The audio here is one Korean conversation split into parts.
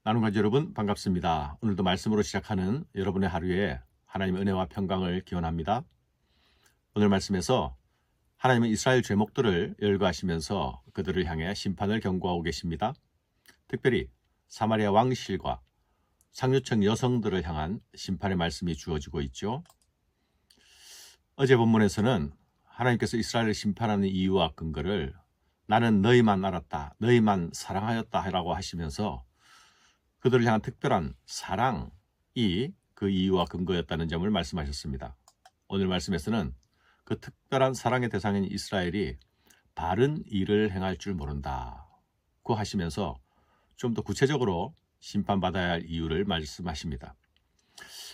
나눔가족 여러분 반갑습니다. 오늘도 말씀으로 시작하는 여러분의 하루에 하나님의 은혜와 평강을 기원합니다. 오늘 말씀에서 하나님은 이스라엘 죄목들을 열거하시면서 그들을 향해 심판을 경고하고 계십니다. 특별히 사마리아 왕실과 상류층 여성들을 향한 심판의 말씀이 주어지고 있죠. 어제 본문에서는 하나님께서 이스라엘을 심판하는 이유와 근거를 나는 너희만 알았다, 너희만 사랑하였다 라고 하시면서 그들을 향한 특별한 사랑이 그 이유와 근거였다는 점을 말씀하셨습니다. 오늘 말씀에서는 그 특별한 사랑의 대상인 이스라엘이 바른 일을 행할 줄 모른다고 하시면서 좀 더 구체적으로 심판받아야 할 이유를 말씀하십니다.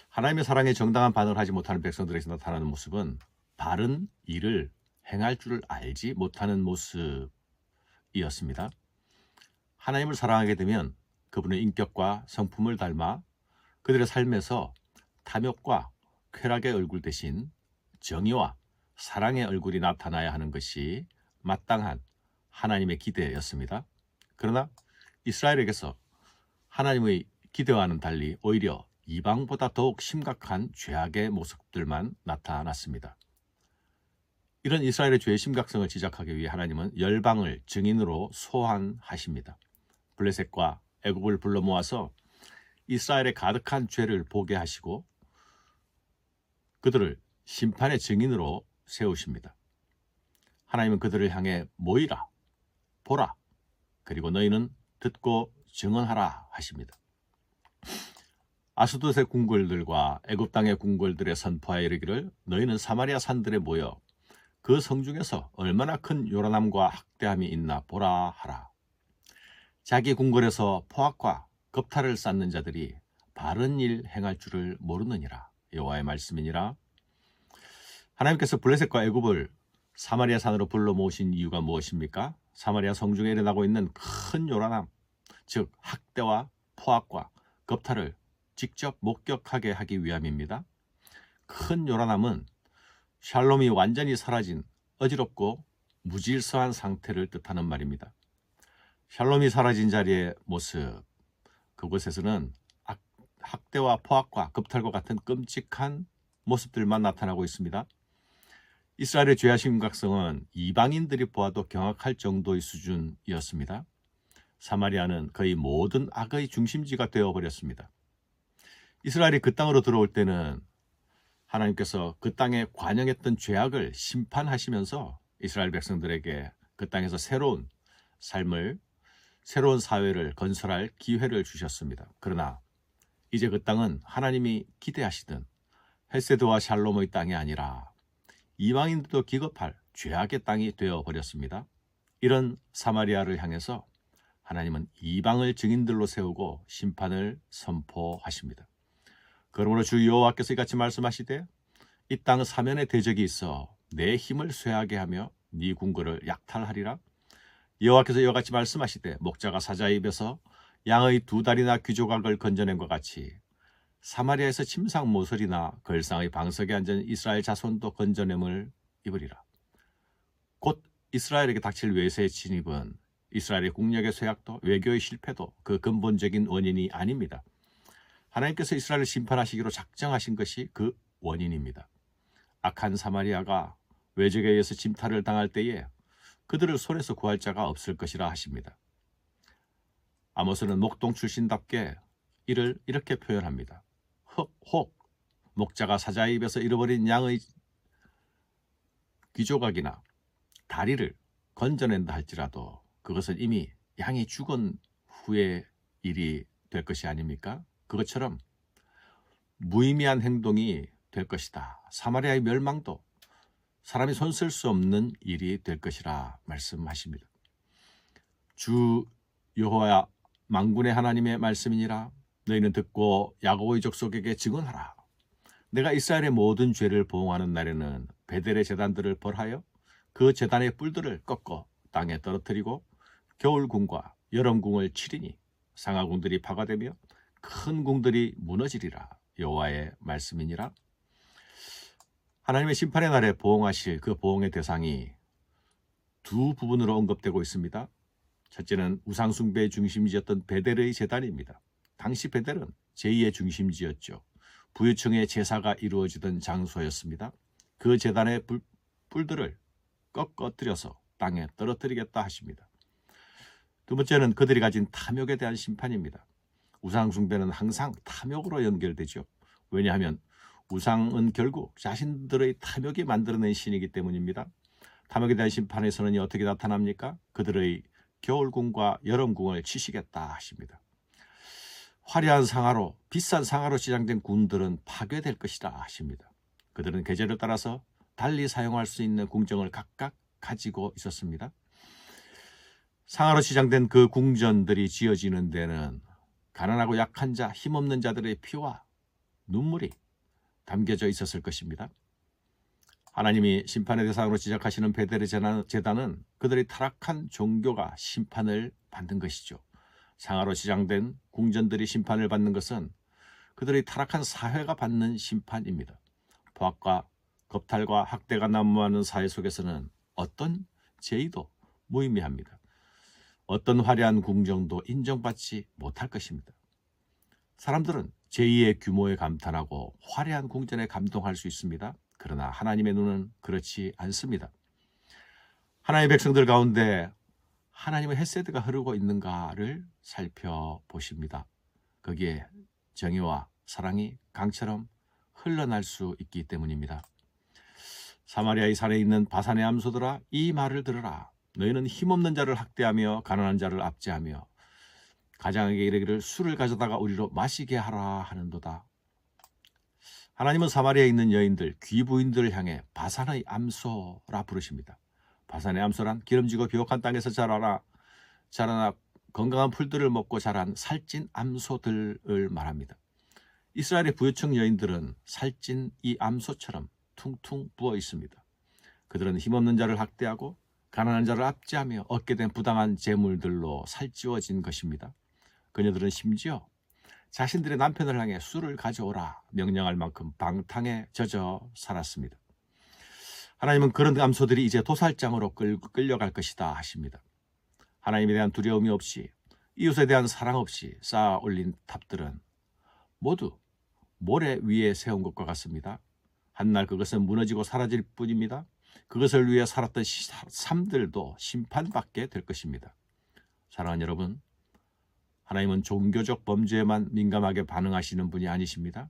하나님의 사랑에 정당한 반응을 하지 못하는 백성들에게 나타나는 모습은 바른 일을 행할 줄을 알지 못하는 모습이었습니다. 하나님을 사랑하게 되면 그분의 인격과 성품을 닮아 그들의 삶에서 탐욕과 쾌락의 얼굴 대신 정의와 사랑의 얼굴이 나타나야 하는 것이 마땅한 하나님의 기대였습니다. 그러나 이스라엘에게서 하나님의 기대와는 달리 오히려 이방보다 더욱 심각한 죄악의 모습들만 나타났습니다. 이런 이스라엘의 죄의 심각성을 지적하기 위해 하나님은 열방을 증인으로 소환하십니다. 블레셋과 애굽을 불러 모아서 이스라엘의 가득한 죄를 보게 하시고 그들을 심판의 증인으로 세우십니다. 하나님은 그들을 향해 모이라, 보라, 그리고 너희는 듣고 증언하라 하십니다. 아스돗의 궁궐들과 애굽 땅의 궁궐들에 선포하여 이르기를 너희는 사마리아 산들에 모여 그 성 중에서 얼마나 큰 요란함과 학대함이 있나 보라 하라. 자기 궁궐에서 포악과 겁탈을 쌓는 자들이 바른 일 행할 줄을 모르느니라. 여호와의 말씀이니라. 하나님께서 블레셋과 애굽을 사마리아 산으로 불러 모으신 이유가 무엇입니까? 사마리아 성중에 일어나고 있는 큰 요란함, 즉 학대와 포악과 겁탈을 직접 목격하게 하기 위함입니다. 큰 요란함은 샬롬이 완전히 사라진 어지럽고 무질서한 상태를 뜻하는 말입니다. 샬롬이 사라진 자리의 모습, 그곳에서는 학대와 포악과 겁탈과 같은 끔찍한 모습들만 나타나고 있습니다. 이스라엘의 죄의 심각성은 이방인들이 보아도 경악할 정도의 수준이었습니다. 사마리아는 거의 모든 악의 중심지가 되어버렸습니다. 이스라엘이 그 땅으로 들어올 때는 하나님께서 그 땅에 관영했던 죄악을 심판하시면서 이스라엘 백성들에게 그 땅에서 새로운 삶을, 새로운 사회를 건설할 기회를 주셨습니다. 그러나 이제 그 땅은 하나님이 기대하시던 헤세드와 샬롬의 땅이 아니라 이방인들도 기겁할 죄악의 땅이 되어버렸습니다. 이런 사마리아를 향해서 하나님은 이방을 증인들로 세우고 심판을 선포하십니다. 그러므로 주 여호와께서 이같이 말씀하시되 이 땅 사면에 대적이 있어 내 힘을 쇠하게 하며 네 궁궐을 약탈하리라. 여호와께서 이와 같이 말씀하시되 목자가 사자의 입에서 양의 두 다리나 귀조각을 건져낸 것 같이 사마리아에서 침상 모서리나 걸상의 방석에 앉은 이스라엘 자손도 건져냄을 입으리라. 곧 이스라엘에게 닥칠 외세의 진입은 이스라엘의 국력의 쇠약도 외교의 실패도 그 근본적인 원인이 아닙니다. 하나님께서 이스라엘을 심판하시기로 작정하신 것이 그 원인입니다. 악한 사마리아가 외적에 의해서 침탈을 당할 때에 그들을 손에서 구할 자가 없을 것이라 하십니다. 아모스는 목동 출신답게 이를 이렇게 표현합니다. 혹 목자가 사자의 입에서 잃어버린 양의 귀조각이나 다리를 건져낸다 할지라도 그것은 이미 양이 죽은 후의 일이 될 것이 아닙니까? 그것처럼 무의미한 행동이 될 것이다. 사마리아의 멸망도 사람이 손쓸 수 없는 일이 될 것이라 말씀하십니다. 주 여호와 만군의 하나님의 말씀이니라. 너희는 듣고 야곱의 족속에게 증언하라. 내가 이스라엘의 모든 죄를 보응하는 날에는 베델의 제단들을 벌하여 그 제단의 뿔들을 꺾어 땅에 떨어뜨리고 겨울궁과 여름궁을 치리니 상하궁들이 파괴되며 큰 궁들이 무너지리라. 여호와의 말씀이니라. 하나님의 심판의 날에 보응하실 그 보응의 대상이 두 부분으로 언급되고 있습니다. 첫째는 우상숭배의 중심지였던 베델의 제단입니다. 당시 베델은 제2의 중심지였죠. 부유층의 제사가 이루어지던 장소였습니다. 그 제단의 뿔들을 꺾어뜨려서 땅에 떨어뜨리겠다 하십니다. 두 번째는 그들이 가진 탐욕에 대한 심판입니다. 우상 숭배는 항상 탐욕으로 연결되죠. 왜냐하면 우상은 결국 자신들의 탐욕이 만들어낸 신이기 때문입니다. 탐욕에 대한 심판에서는 어떻게 나타납니까? 그들의 겨울궁과 여름궁을 치시겠다 하십니다. 화려한 상하로, 비싼 상하로 시장된 궁들은 파괴될 것이다 하십니다. 그들은 계절을 따라서 달리 사용할 수 있는 궁정을 각각 가지고 있었습니다. 상하로 시장된 그 궁전들이 지어지는 데는 가난하고 약한 자, 힘없는 자들의 피와 눈물이 담겨져 있었을 것입니다. 하나님이 심판의 대상으로 지적하시는 베델의 제단은 그들의 타락한 종교가 심판을 받는 것이죠. 상하로 시장된 궁전들이 심판을 받는 것은 그들의 타락한 사회가 받는 심판입니다. 포악과 겁탈과 학대가 난무하는 사회 속에서는 어떤 제의도 무의미합니다. 어떤 화려한 궁정도 인정받지 못할 것입니다. 사람들은 제의의 규모에 감탄하고 화려한 궁전에 감동할 수 있습니다. 그러나 하나님의 눈은 그렇지 않습니다. 하나님의 백성들 가운데 하나님의 헤세드가 흐르고 있는가를 살펴보십니다. 거기에 정의와 사랑이 강처럼 흘러날 수 있기 때문입니다. 사마리아의 산에 있는 바산의 암소들아, 이 말을 들으라. 너희는 힘없는 자를 학대하며 가난한 자를 압제하며 가장에게 이르기를 술을 가져다가 우리로 마시게 하라 하는도다. 하나님은 사마리아에 있는 여인들, 귀부인들을 향해 바산의 암소라 부르십니다. 바산의 암소란 기름지고 비옥한 땅에서 자라나 건강한 풀들을 먹고 자란 살찐 암소들을 말합니다. 이스라엘의 부유층 여인들은 살찐 이 암소처럼 퉁퉁 부어 있습니다. 그들은 힘없는 자를 학대하고 가난한 자를 압제하며 얻게 된 부당한 재물들로 살찌워진 것입니다. 그녀들은 심지어 자신들의 남편을 향해 술을 가져오라 명령할 만큼 방탕에 젖어 살았습니다. 하나님은 그런 암소들이 이제 도살장으로 끌려갈 것이다 하십니다. 하나님에 대한 두려움이 없이, 이웃에 대한 사랑 없이 쌓아 올린 탑들은 모두 모래 위에 세운 것과 같습니다. 한날 그것은 무너지고 사라질 뿐입니다. 그것을 위해 살았던 삶들도 심판받게 될 것입니다. 사랑하는 여러분, 하나님은 종교적 범죄에만 민감하게 반응하시는 분이 아니십니다.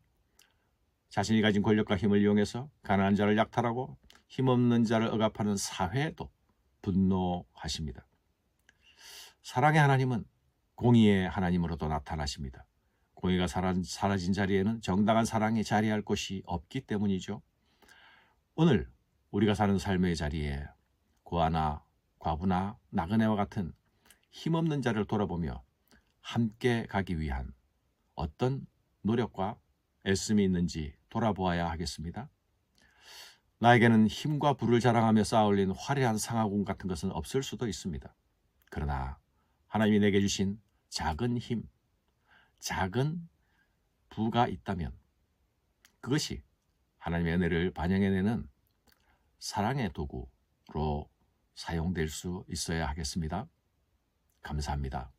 자신이 가진 권력과 힘을 이용해서 가난한 자를 약탈하고 힘없는 자를 억압하는 사회에도 분노하십니다. 사랑의 하나님은 공의의 하나님으로도 나타나십니다. 공의가 사라진 자리에는 정당한 사랑이 자리할 곳이 없기 때문이죠. 오늘 우리가 사는 삶의 자리에 고아나 과부나 나그네와 같은 힘없는 자를 돌아보며 함께 가기 위한 어떤 노력과 애씀이 있는지 돌아보아야 하겠습니다. 나에게는 힘과 부를 자랑하며 쌓아올린 화려한 상하궁 같은 것은 없을 수도 있습니다. 그러나 하나님이 내게 주신 작은 힘, 작은 부가 있다면 그것이 하나님의 은혜를 반영해내는 사랑의 도구로 사용될 수 있어야 하겠습니다. 감사합니다.